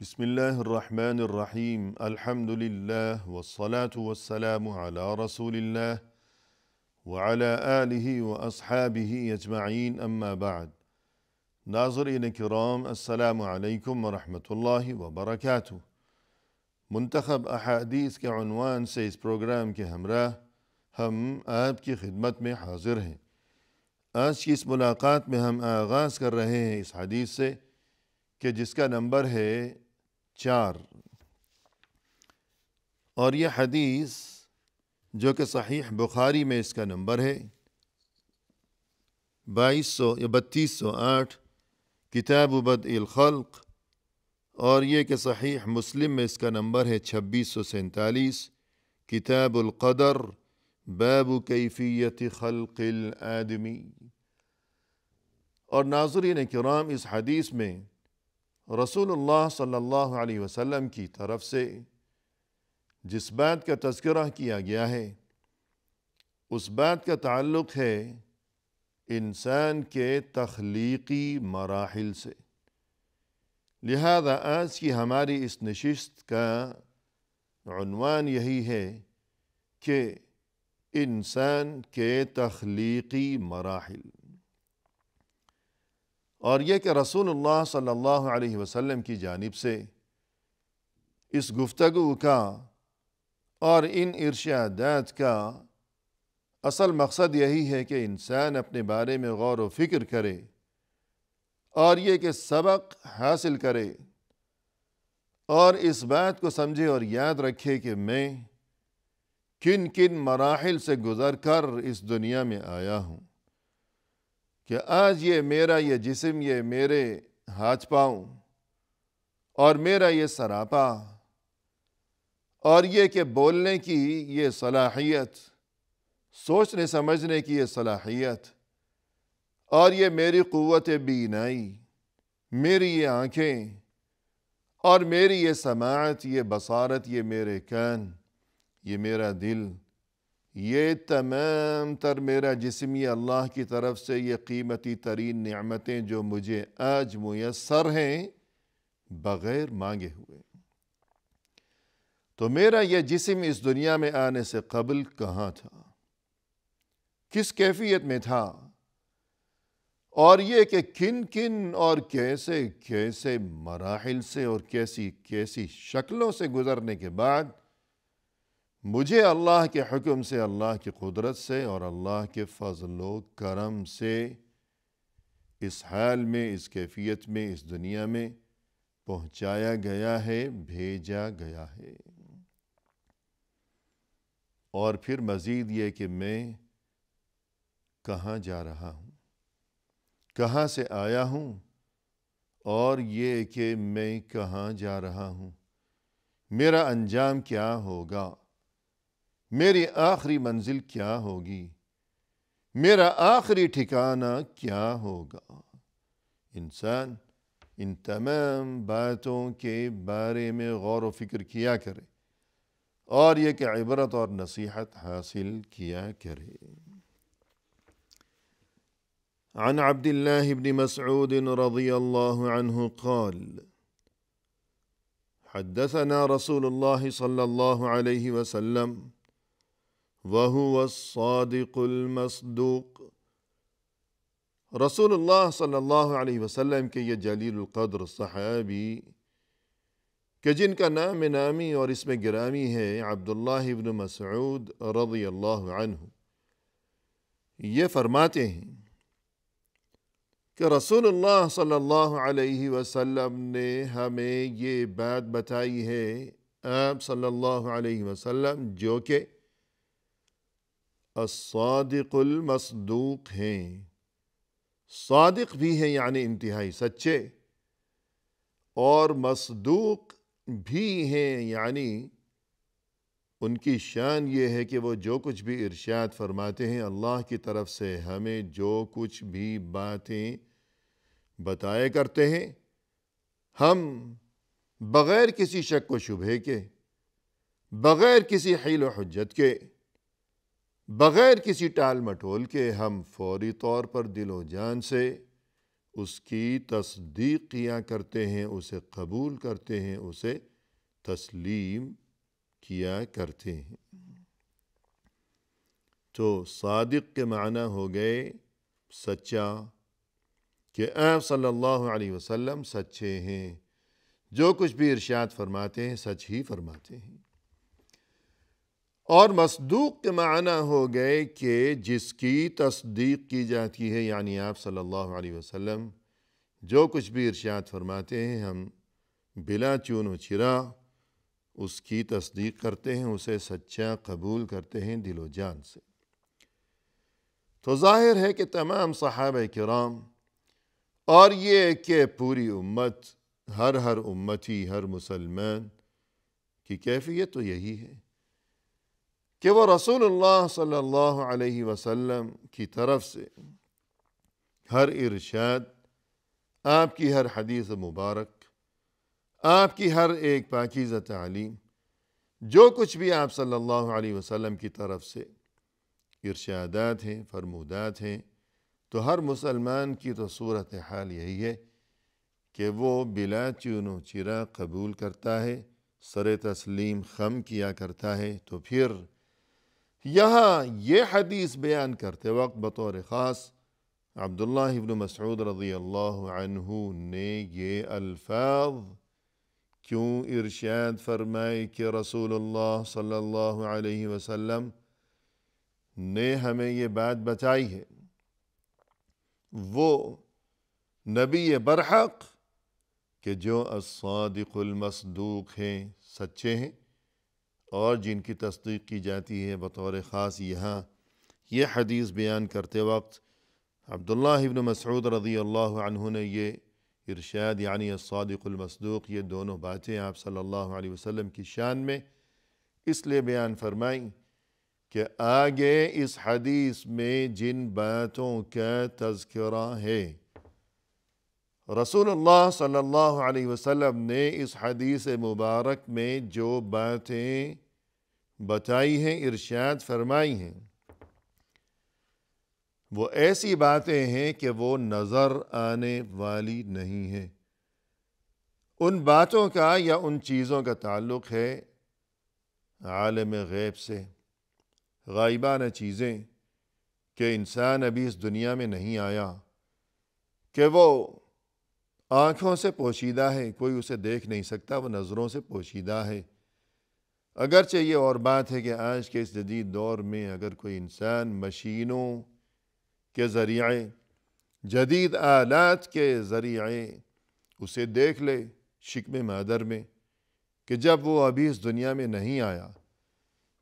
بسم الله الرحمن الرحيم الحمد لله والصلاة والسلام على رسول الله وعلى آله وأصحابه أجمعين أما بعد ناظرین کرام السلام علیکم ورحمۃ اللہ وبرکاتہ۔ منتخب احادیث کے عنوان سے اس پروگرام کے ہمراہ ہم آپ کی خدمت میں حاضر ہیں۔ آج کی اس ملاقات میں ہم آغاز کر رہے ہیں اس حدیث سے کہ جس کا نمبر ہے 4، اور یہ حدیث جو کہ صحیح بخاری میں اس کا نمبر ہے 3208، کتاب بدء الخلق، اور یہ کہ صحیح مسلم میں اس کا نمبر ہے 2647، کتاب القدر، باب کیفیت خلق الآدمی۔ اور ناظرین کرام، اس حدیث میں رسول اللہ صلی اللہ علیہ وسلم کی طرف سے جس بات کا تذکرہ کیا گیا ہے اس بات کا تعلق ہے انسان کے تخلیقی مراحل سے۔ لہذا آج کی ہماری اس نشست کا عنوان یہی ہے کہ انسان کے تخلیقی مراحل، اور یہ کہ رسول اللہ صلی اللہ علیہ وسلم کی جانب سے اس گفتگو کا اور ان ارشادات کا اصل مقصد یہی ہے کہ انسان اپنے بارے میں غور و فکر کرے اور یہ کہ سبق حاصل کرے اور اس بات کو سمجھے اور یاد رکھے کہ میں کن کن مراحل سے گزر کر اس دنیا میں آیا ہوں، کہ آج یہ میرا یہ جسم، یہ میرے ہاتھ پاؤں اور میرا یہ سراپا، اور یہ کہ بولنے کی یہ صلاحیت، سوچنے سمجھنے کی یہ صلاحیت، اور یہ میری قوت بینائی، میری یہ آنکھیں، اور میری یہ سماعت، یہ بصارت، یہ میرے کان، یہ میرا دل، یہ تمام تر میرا جسم، یہ اللہ کی طرف سے یہ قیمتی ترین نعمتیں جو مجھے آج میسر ہیں بغیر مانگے ہوئے۔ تو میرا یہ جسم اس دنیا میں آنے سے قبل کہاں تھا، کس کیفیت میں تھا، اور یہ کہ کن کن اور کیسے کیسے مراحل سے اور کیسی کیسی شکلوں سے گزرنے کے بعد مجھے اللہ کے حکم سے، اللہ کی قدرت سے اور اللہ کے فضل و کرم سے اس حال میں، اس کیفیت میں، اس دنیا میں پہنچایا گیا ہے، بھیجا گیا ہے۔ اور پھر مزید یہ کہ میں کہاں جا رہا ہوں، کہاں سے آیا ہوں، اور یہ کہ میں کہاں جا رہا ہوں، میرا انجام کیا ہوگا، میری آخری منزل کیا ہوگی، میرا آخری ٹھکانہ کیا ہوگا۔ انسان ان تمام باتوں کے بارے میں غور و فکر کیا کرے اور یہ کہ عبرت اور نصیحت حاصل کیا کرے۔ عن عبد الله بن مسعود رضي الله عنه قال: حدثنا رسول الله صلى الله عليه وسلم وهو الصادق المصدوق۔ رسول اللہ صلی اللہ علیہ وسلم کے یہ جلیل القدر صحابی کہ جن کا نام نامی اور اسم گرامی ہے عبداللہ بن مسعود رضی اللہ عنہ، یہ فرماتے ہیں کہ رسول اللہ صلی اللہ علیہ وسلم نے ہمیں یہ بات بتائی ہے، آپ صلی اللہ علیہ وسلم جو کہ الصادق المصدوق ہیں، صادق بھی ہیں یعنی انتہائی سچے، اور مصدوق بھی ہیں یعنی ان کی شان یہ ہے کہ وہ جو کچھ بھی ارشاد فرماتے ہیں اللہ کی طرف سے، ہمیں جو کچھ بھی باتیں بتایا کرتے ہیں، ہم بغیر کسی شک و شبہے کے، بغیر کسی حیل و حجت کے، بغیر کسی ٹال مٹول کے، ہم فوری طور پر دل و جان سے اس کی تصدیق کیا کرتے ہیں، اسے قبول کرتے ہیں، اسے تسلیم کیا کرتے ہیں۔ تو صادق کے معنی ہو گئے سچا، کہ آپ صلی اللہ علیہ وسلم سچے ہیں، جو کچھ بھی ارشاد فرماتے ہیں سچ ہی فرماتے ہیں۔ اور مصدوق کے معنی ہو گئے کہ جس کی تصدیق کی جاتی ہے، یعنی آپ صلی اللہ علیہ وسلم جو کچھ بھی ارشاد فرماتے ہیں ہم بلا چون و چرا اس کی تصدیق کرتے ہیں، اسے سچا قبول کرتے ہیں دل و جان سے۔ تو ظاہر ہے کہ تمام صحابہ کرام اور یہ کہ پوری امت، ہر امتی، ہر مسلمان کی کیفیت تو یہی ہے کہ وہ رسول اللہ صلی اللہ علیہ وسلم کی طرف سے ہر ارشاد، آپ کی ہر حدیث مبارک، آپ کی ہر ایک پاکیزہ تعلیم، جو کچھ بھی آپ صلی اللہ علیہ وسلم کی طرف سے ارشادات ہیں، فرمودات ہیں، تو ہر مسلمان کی تو صورتحال یہی ہے کہ وہ بلا چون و چرا قبول کرتا ہے، سر تسلیم خم کیا کرتا ہے۔ تو پھر یہاں یہ حدیث بیان کرتے وقت بطور خاص عبداللہ ابن مسعود رضی اللہ عنہ نے یہ الفاظ کیوں ارشاد فرمائے کہ رسول اللہ صلی اللہ علیہ وسلم نے ہمیں یہ بات بتائی ہے، وہ نبی برحق کہ جو الصادق المصدوق ہیں، سچے ہیں، اور جن کی تصدیق کی جاتی ہے۔ بطور خاص یہاں یہ حدیث بیان کرتے وقت عبداللہ ابن مسعود رضی اللہ عنہ نے یہ ارشاد، یعنی الصادق المصدوق، یہ دونوں باتیں آپ صلی اللہ علیہ وسلم کی شان میں اس لیے بیان فرمائیں کہ آگے اس حدیث میں جن باتوں کا تذکرہ ہے، رسول اللہ صلی اللہ علیہ وسلم نے اس حدیث مبارک میں جو باتیں بتائی ہیں، ارشاد فرمائی ہیں، وہ ایسی باتیں ہیں کہ وہ نظر آنے والی نہیں ہیں۔ ان باتوں کا یا ان چیزوں کا تعلق ہے عالم غیب سے، غائبانہ چیزیں کہ انسان ابھی اس دنیا میں نہیں آیا، کہ وہ آنکھوں سے پوشیدہ ہے، کوئی اسے دیکھ نہیں سکتا، وہ نظروں سے پوشیدہ ہے۔ اگرچہ یہ اور بات ہے کہ آج کے اس جدید دور میں اگر کوئی انسان مشینوں کے ذریعے، جدید آلات کے ذریعے اسے دیکھ لے شکم مادر میں، کہ جب وہ ابھی اس دنیا میں نہیں آیا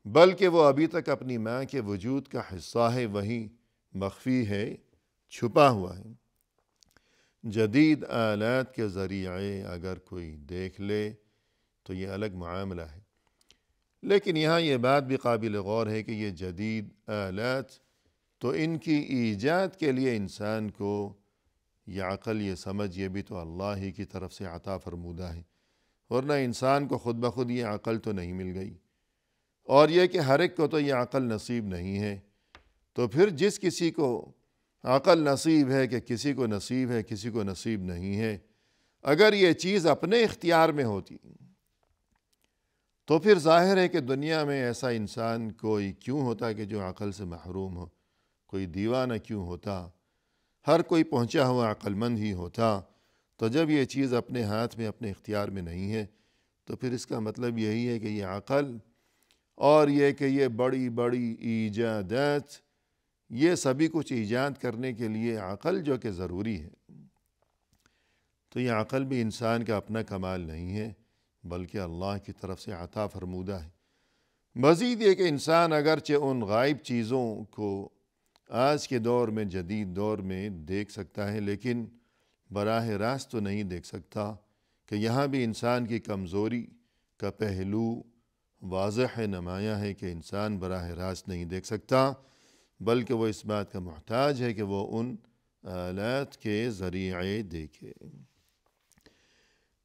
بلکہ وہ ابھی تک اپنی ماں کے وجود کا حصہ ہے، وہیں مخفی ہے، چھپا ہوا ہے۔ جدید آلات کے ذریعے اگر کوئی دیکھ لے تو یہ الگ معاملہ ہے، لیکن یہاں یہ بات بھی قابل غور ہے کہ یہ جدید آلات تو ان کی ایجاد کے لیے انسان کو یہ عقل، یہ سمجھ، یہ بھی تو اللہ ہی کی طرف سے عطا فرمودہ ہے، ورنہ انسان کو خود بخود یہ عقل تو نہیں مل گئی۔ اور یہ کہ ہر ایک کو تو یہ عقل نصیب نہیں ہے، تو پھر جس کسی کو عقل نصیب ہے، کہ کسی کو نصیب ہے، کسی کو نصیب نہیں ہے، اگر یہ چیز اپنے اختیار میں ہوتی تو پھر ظاہر ہے کہ دنیا میں ایسا انسان کوئی کیوں ہوتا کہ جو عقل سے محروم ہو، کوئی دیوانہ کیوں ہوتا، ہر کوئی پہنچا ہوا عقل مند ہی ہوتا۔ تو جب یہ چیز اپنے ہاتھ میں، اپنے اختیار میں نہیں ہے، تو پھر اس کا مطلب یہی ہے کہ یہ عقل اور یہ کہ یہ بڑی بڑی ایجادات، یہ سبھی کچھ ایجاد کرنے کے لیے عقل جو کہ ضروری ہے، تو یہ عقل بھی انسان کا اپنا کمال نہیں ہے بلکہ اللہ کی طرف سے عطا فرمودہ ہے۔ مزید یہ کہ انسان اگرچہ ان غائب چیزوں کو آج کے دور میں، جدید دور میں دیکھ سکتا ہے، لیکن براہ راست تو نہیں دیکھ سکتا، کہ یہاں بھی انسان کی کمزوری کا پہلو واضح نمایاں ہے کہ انسان براہ راست نہیں دیکھ سکتا، بلکہ وہ اس بات کا محتاج ہے کہ وہ ان آلات کے ذریعے دیکھے۔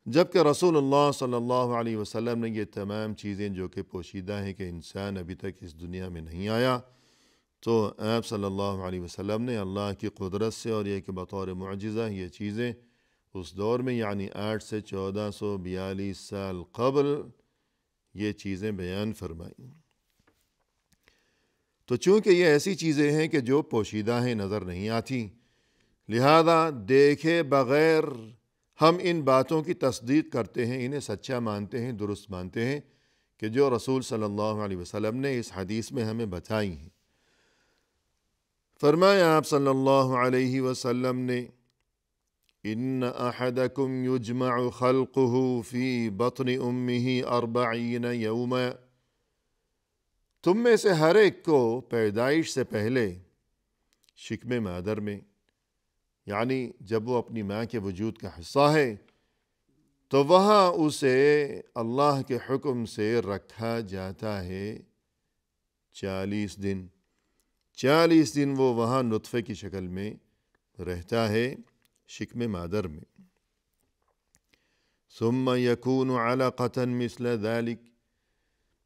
جبکہ رسول اللہ صلی اللہ علیہ وسلم نے یہ تمام چیزیں جو کہ پوشیدہ ہیں، کہ انسان ابھی تک اس دنیا میں نہیں آیا، تو آپ صلی اللہ علیہ وسلم نے اللہ کی قدرت سے اور یہ کہ بطور معجزہ یہ چیزیں اس دور میں یعنی 8 سے 1442 سال قبل یہ چیزیں بیان فرمائیں۔ تو چونکہ یہ ایسی چیزیں ہیں کہ جو پوشیدہ ہیں، نظر نہیں آتی، لہذا دیکھے بغیر ہم ان باتوں کی تصدیق کرتے ہیں، انہیں سچا مانتے ہیں، درست مانتے ہیں کہ جو رسول صلی اللہ علیہ وسلم نے اس حدیث میں ہمیں بتائی ہیں۔ فرمایا آپ صلی اللہ علیہ وسلم نے ان احدکم یجمع خلقہ فی بطن امہ 40 یوما، تم میں سے ہر ایک کو پیدائش سے پہلے شکم مادر میں، یعنی جب وہ اپنی ماں کے وجود کا حصہ ہے تو وہاں اسے اللہ کے حکم سے رکھا جاتا ہے 40 دن۔ 40 دن وہ وہاں نطفے کی شکل میں رہتا ہے شکم مادر میں۔ ثم یکون علقۃ مثل ذلک،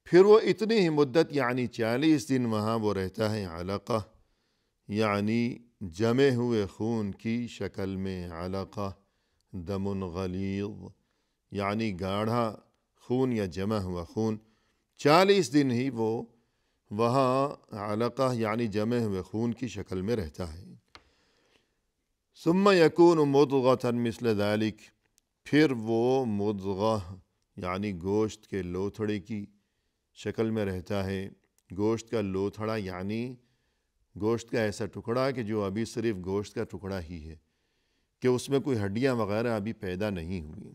پھر وہ اتنی ہی مدت یعنی 40 دن وہاں وہ رہتا ہے علقہ، یعنی جمے ہوئے خون کی شکل میں۔ علقہ دم غلیظ، یعنی گاڑھا خون یا جمع ہوا خون۔ 40 دن ہی وہ وہاں علقہ یعنی جمع ہوئے خون کی شکل میں رہتا ہے۔ ثم یکون مضغۃ مثل ذلک، پھر وہ مضغہ یعنی گوشت کے لوتھڑے کی شکل میں رہتا ہے۔ گوشت کا لوتھڑا یعنی گوشت کا ایسا ٹکڑا کہ جو ابھی صرف گوشت کا ٹکڑا ہی ہے، کہ اس میں کوئی ہڈیاں وغیرہ ابھی پیدا نہیں ہوئی۔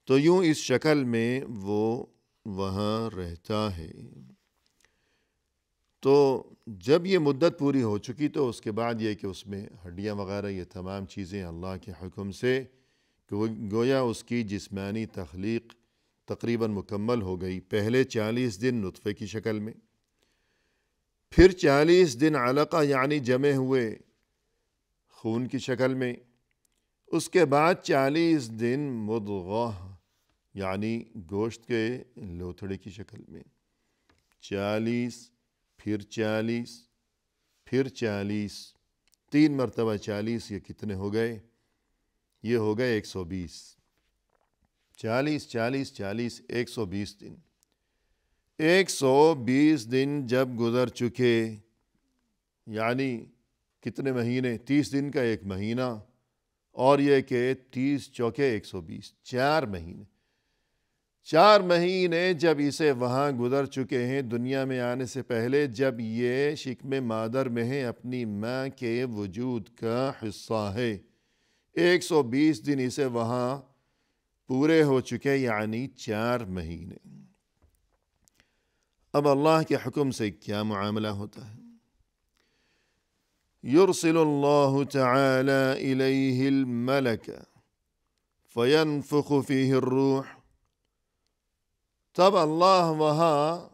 تو یوں اس شکل میں وہ وہاں رہتا ہے۔ تو جب یہ مدت پوری ہو چکی تو اس کے بعد یہ کہ اس میں ہڈیاں وغیرہ یہ تمام چیزیں اللہ کے حکم سے گویا اس کی جسمانی تخلیق تقریباً مکمل ہو گئی۔ پہلے 40 دن نطفے کی شکل میں، پھر 40 دن علقہ یعنی جمے ہوئے خون کی شکل میں، اس کے بعد 40 دن مضغہ یعنی گوشت کے لوتھڑے کی شکل میں۔ 40 پھر 40 پھر 40، 3 مرتبہ 40، یہ کتنے ہو گئے؟ یہ ہو گئے 120۔ 40 40 40 120 دن۔ 120 دن جب گزر چکے، یعنی کتنے مہینے؟ 30 دن کا ایک مہینہ، اور یہ کہ 30 چوکے 120، 4 مہینے۔ 4 مہینے جب اسے وہاں گزر چکے ہیں دنیا میں آنے سے پہلے، جب یہ شکم مادر میں ہے، اپنی ماں کے وجود کا حصہ ہے، 120 دن اسے وہاں پورے ہو چکے، یعنی 4 مہینے۔ اب اللہ کے حکم سے کیا معاملہ ہوتا ہے؟ یرسل اللہ تعالی الیہ الملک فینفخ فیہ الروح، تب اللہ وہاں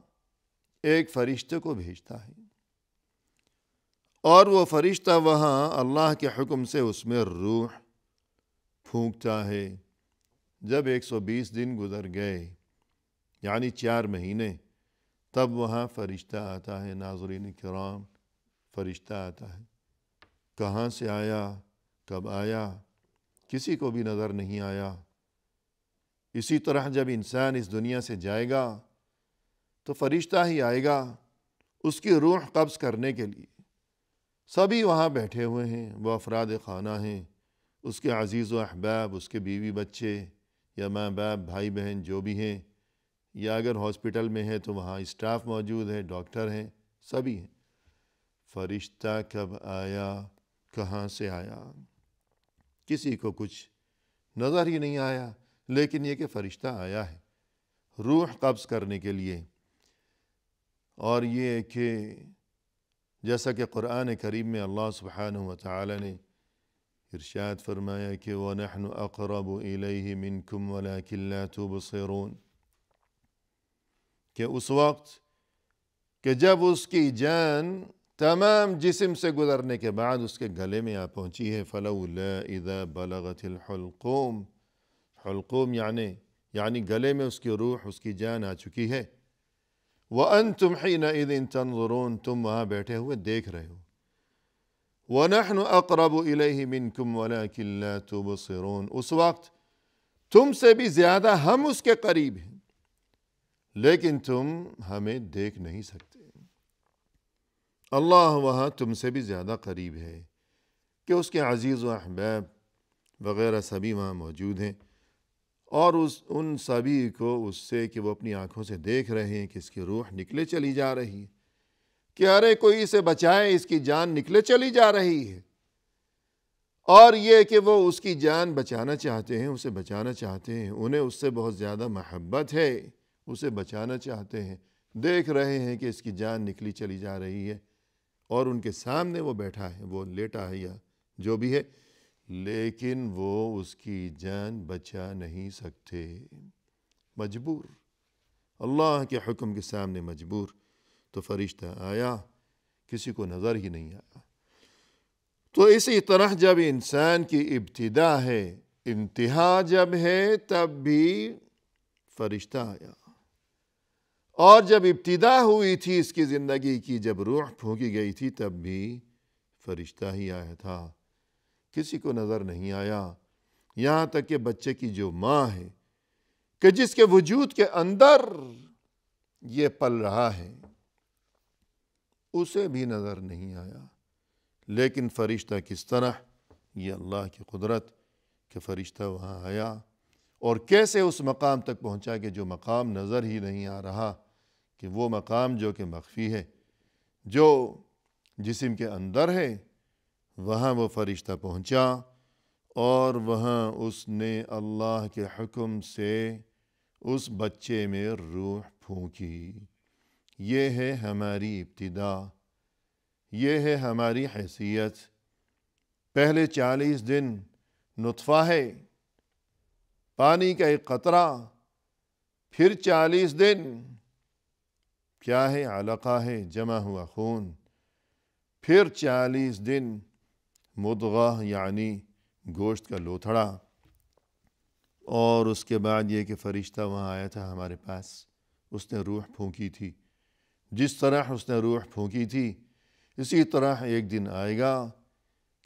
ایک فرشتے کو بھیجتا ہے، اور وہ فرشتہ وہاں اللہ کے حکم سے اس میں روح پھونکتا ہے۔ جب 120 دن گزر گئے یعنی 4 مہینے، تب وہاں فرشتہ آتا ہے۔ ناظرین کرام، فرشتہ آتا ہے۔ کہاں سے آیا، کب آیا، کسی کو بھی نظر نہیں آیا۔ اسی طرح جب انسان اس دنیا سے جائے گا تو فرشتہ ہی آئے گا اس کی روح قبض کرنے کے لیے۔ سبھی وہاں بیٹھے ہوئے ہیں، وہ افراد خانہ ہیں، اس کے عزیز و احباب، اس کے بیوی بچے یا ماں باپ، بھائی بہن جو بھی ہیں، یا اگر ہاسپٹل میں ہے تو وہاں اسٹاف موجود ہے، ڈاکٹر ہیں، سبھی ہیں۔ فرشتہ کب آیا، کہاں سے آیا، کسی کو کچھ نظر ہی نہیں آیا، لیکن یہ کہ فرشتہ آیا ہے روح قبض کرنے کے لیے۔ اور یہ کہ جیسا کہ قرآن کریم میں اللہ سبحانہ وتعالی نے ارشاد فرمایا کہ وَنَحْنُ أَقْرَبُ إِلَيْهِ مِنْكُمْ وَلَكِنْ لَا تُبْصِرُونَ، کہ اس وقت کہ جب اس کی جان تمام جسم سے گزرنے کے بعد اس کے گلے میں آ پہنچی ہے، فَلَوْلَا إِذَا بَلَغَتِ الْحُلْقُومَ، حلقوم یعنی گلے میں اس کی روح، اس کی جان آ چکی ہے، وَأَنْتُمْ حِينَئِذٍ تَنْظُرُونَ، تم وہاں بیٹھے ہوئے دیکھ رہے ہو. وَنَحْنُ أَقْرَبُ إِلَيْهِ مِنْكُمْ وَلَكِنْ لَا تُبْصِرُونَ، اس وقت تم سے بھی زیادہ ہم اس کے قریب ہیں لیکن تم ہمیں دیکھ نہیں سکتے. اللہ وہاں تم سے بھی زیادہ قریب ہے کہ اس کے عزیز و احباب وغیرہ سبھی وہاں موجود ہیں، اور ان سبھی کو اس سے کہ وہ اپنی آنکھوں سے دیکھ رہے ہیں کہ اس کی روح نکلے چلی جا رہی ہے، کہ ارے کوئی اسے بچائے، اس کی جان نکلے چلی جا رہی ہے. اور یہ کہ وہ اس کی جان بچانا چاہتے ہیں، اسے بچانا چاہتے ہیں، انہیں اس سے بہت زیادہ محبت ہے، اسے بچانا چاہتے ہیں، دیکھ رہے ہیں کہ اس کی جان نکلی چلی جا رہی ہے اور ان کے سامنے وہ بیٹھا ہے، وہ لیٹا ہے یا جو بھی ہے، لیکن وہ اس کی جان بچا نہیں سکتے. مجبور، اللہ کے حکم کے سامنے مجبور. تو فرشتہ آیا، کسی کو نظر ہی نہیں آیا. تو اسی طرح جب انسان کی ابتدا ہے، انتہا جب ہے، تب بھی فرشتہ آیا. اور جب ابتدا ہوئی تھی اس کی زندگی کی، جب روح پھونکی گئی تھی، تب بھی فرشتہ ہی آیا تھا، کسی کو نظر نہیں آیا. یہاں تک کہ بچے کی جو ماں ہے، کہ جس کے وجود کے اندر یہ پل رہا ہے، اسے بھی نظر نہیں آیا. لیکن فرشتہ کس طرح، یہ اللہ کی قدرت کہ فرشتہ وہاں آیا اور کیسے اس مقام تک پہنچا کہ جو مقام نظر ہی نہیں آ رہا، کہ وہ مقام جو کہ مخفی ہے، جو جسم کے اندر ہے، وہاں وہ فرشتہ پہنچا اور وہاں اس نے اللہ کے حکم سے اس بچے میں روح پھونکی. یہ ہے ہماری ابتدا، یہ ہے ہماری حیثیت. پہلے 40 دن نطفہ ہے، پانی کا ایک قطرہ، پھر 40 دن کیا ہے، علقہ ہے، جمع ہوا خون، پھر 40 دن مضغہ یعنی گوشت کا لوتھڑا، اور اس کے بعد یہ کہ فرشتہ وہاں آیا تھا ہمارے پاس، اس نے روح پھونکی تھی. جس طرح اس نے روح پھونکی تھی اسی طرح ایک دن آئے گا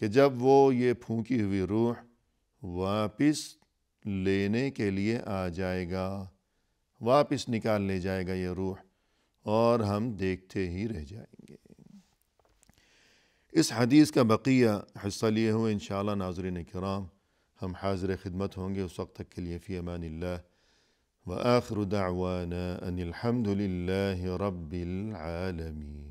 کہ جب وہ یہ پھونکی ہوئی روح واپس لینے کے لیے آ جائے گا، واپس نکال لے جائے گا یہ روح، اور ہم دیکھتے ہی رہ جائیں گے. اس حدیث کا بقیہ حصہ لیے ہوئے انشاءاللہ ناظرین کرام ہم حاضر خدمت ہوں گے. اس وقت تک کے لیے فی امان اللہ، وآخر دعوانا ان الحمد للہ رب العالمین.